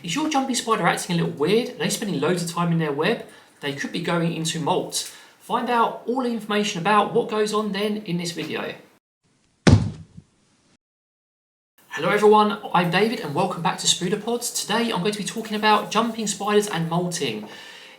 Is your jumping spider acting a little weird? Are they spending loads of time in their web? They could be going into molt. Find out all the information about what goes on then in this video. Hello everyone, I'm David and welcome back to Spooderpods. Today I'm going to be talking about jumping spiders and molting.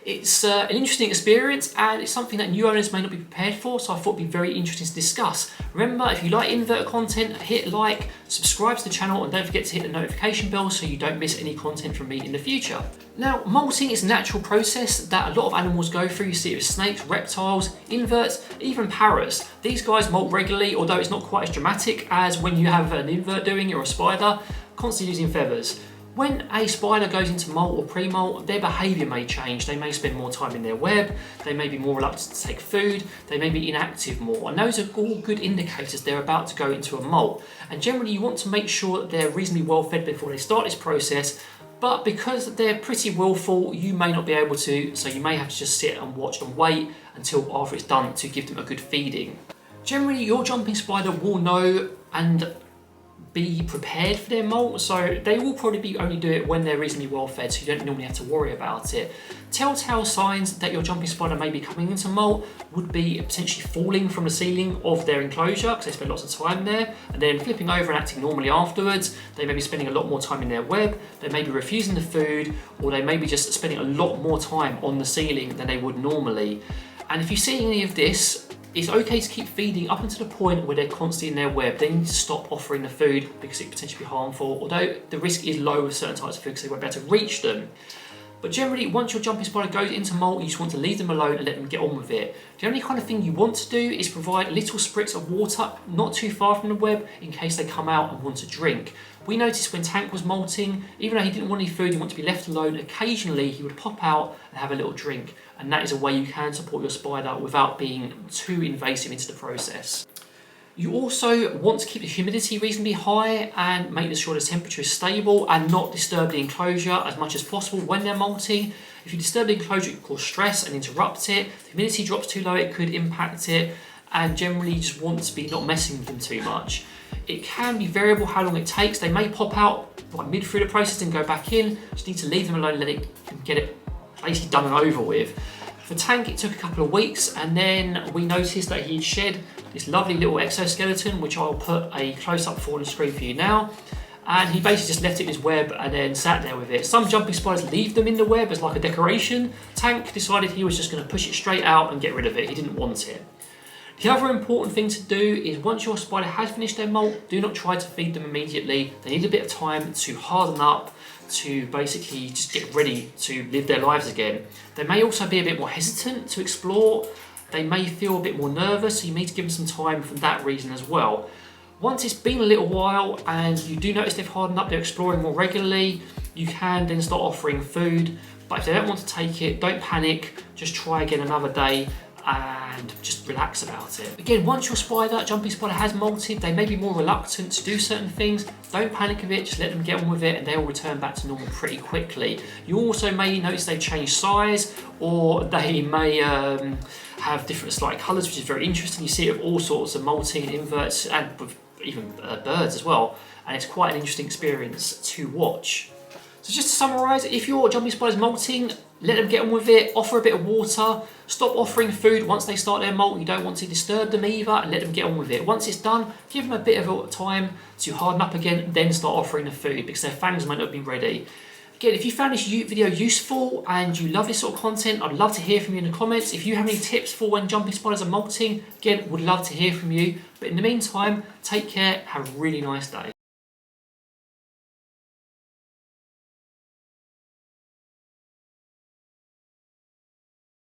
It's an interesting experience and it's something that new owners may not be prepared for, so I thought it would be very interesting to discuss. Remember, if you like invert content, hit like, subscribe to the channel and don't forget to hit the notification bell so you don't miss any content from me in the future. Now, molting is a natural process that a lot of animals go through. You see it with snakes, reptiles, inverts, even parrots. These guys molt regularly, although it's not quite as dramatic as when you have an invert doing it or a spider, constantly using feathers. When a spider goes into molt or pre-molt, their behaviour may change. They may spend more time in their web, they may be more reluctant to take food, they may be inactive more, and those are all good indicators they're about to go into a molt. And generally you want to make sure that they're reasonably well fed before they start this process, but because they're pretty willful, you may not be able to, so you may have to just sit and watch and wait until after it's done to give them a good feeding. Generally your jumping spider will know and be prepared for their molt, so they will probably only do it when they're reasonably well fed, so you don't normally have to worry about it. Telltale signs that your jumping spider may be coming into molt would be potentially falling from the ceiling of their enclosure because they spend lots of time there, and then flipping over and acting normally afterwards. They may be spending a lot more time in their web, they may be refusing the food, or they may be just spending a lot more time on the ceiling than they would normally. And if you see any of this, it's okay to keep feeding up until the point where they're constantly in their web. They need to stop offering the food because it could potentially be harmful, although the risk is low with certain types of food because they won't be able to reach them. But generally, once your jumping spider goes into molt, you just want to leave them alone and let them get on with it. The only kind of thing you want to do is provide a little spritz of water not too far from the web in case they come out and want to drink. We noticed when Tank was molting, even though he didn't want any food, he wanted to be left alone, occasionally he would pop out and have a little drink. And that is a way you can support your spider without being too invasive into the process. You also want to keep the humidity reasonably high and make sure the temperature is stable and not disturb the enclosure as much as possible when they're molting. If you disturb the enclosure, it can cause stress and interrupt it. If the humidity drops too low, it could impact it, and generally you just want to be not messing with them too much. It can be variable how long it takes. They may pop out like mid through the process and go back in. Just need to leave them alone, let it get it basically done and over with. For Tank, it took a couple of weeks, and then we noticed that he'd shed this lovely little exoskeleton, which I'll put a close-up for on the screen for you now. And he basically just left it in his web and then sat there with it. Some jumping spiders leave them in the web as like a decoration. Tank decided he was just going to push it straight out and get rid of it. He didn't want it. The other important thing to do is once your spider has finished their molt, do not try to feed them immediately. They need a bit of time to harden up, to basically just get ready to live their lives again. They may also be a bit more hesitant to explore. They may feel a bit more nervous, so you need to give them some time for that reason as well. Once it's been a little while and you do notice they've hardened up, they're exploring more regularly, you can then start offering food. But if they don't want to take it, don't panic, just try again another day and just relax about it. Again, once your jumping spider has molted, they may be more reluctant to do certain things. Don't panic with it, just let them get on with it and they'll return back to normal pretty quickly. You also may notice they've changed size, or they may have different slight colours, which is very interesting. You see it with all sorts of molting and inverts, and with even birds as well, and it's quite an interesting experience to watch. So just to summarise, if your jumping spider's molting, let them get on with it, offer a bit of water, stop offering food once they start their molt. You don't want to disturb them either, and let them get on with it. Once it's done, give them a bit of time to harden up again, then start offering the food because their fangs might not be ready. Again, if you found this video useful and you love this sort of content, I'd love to hear from you in the comments. If you have any tips for when jumping spiders are molting, again, would love to hear from you. But in the meantime, take care, have a really nice day.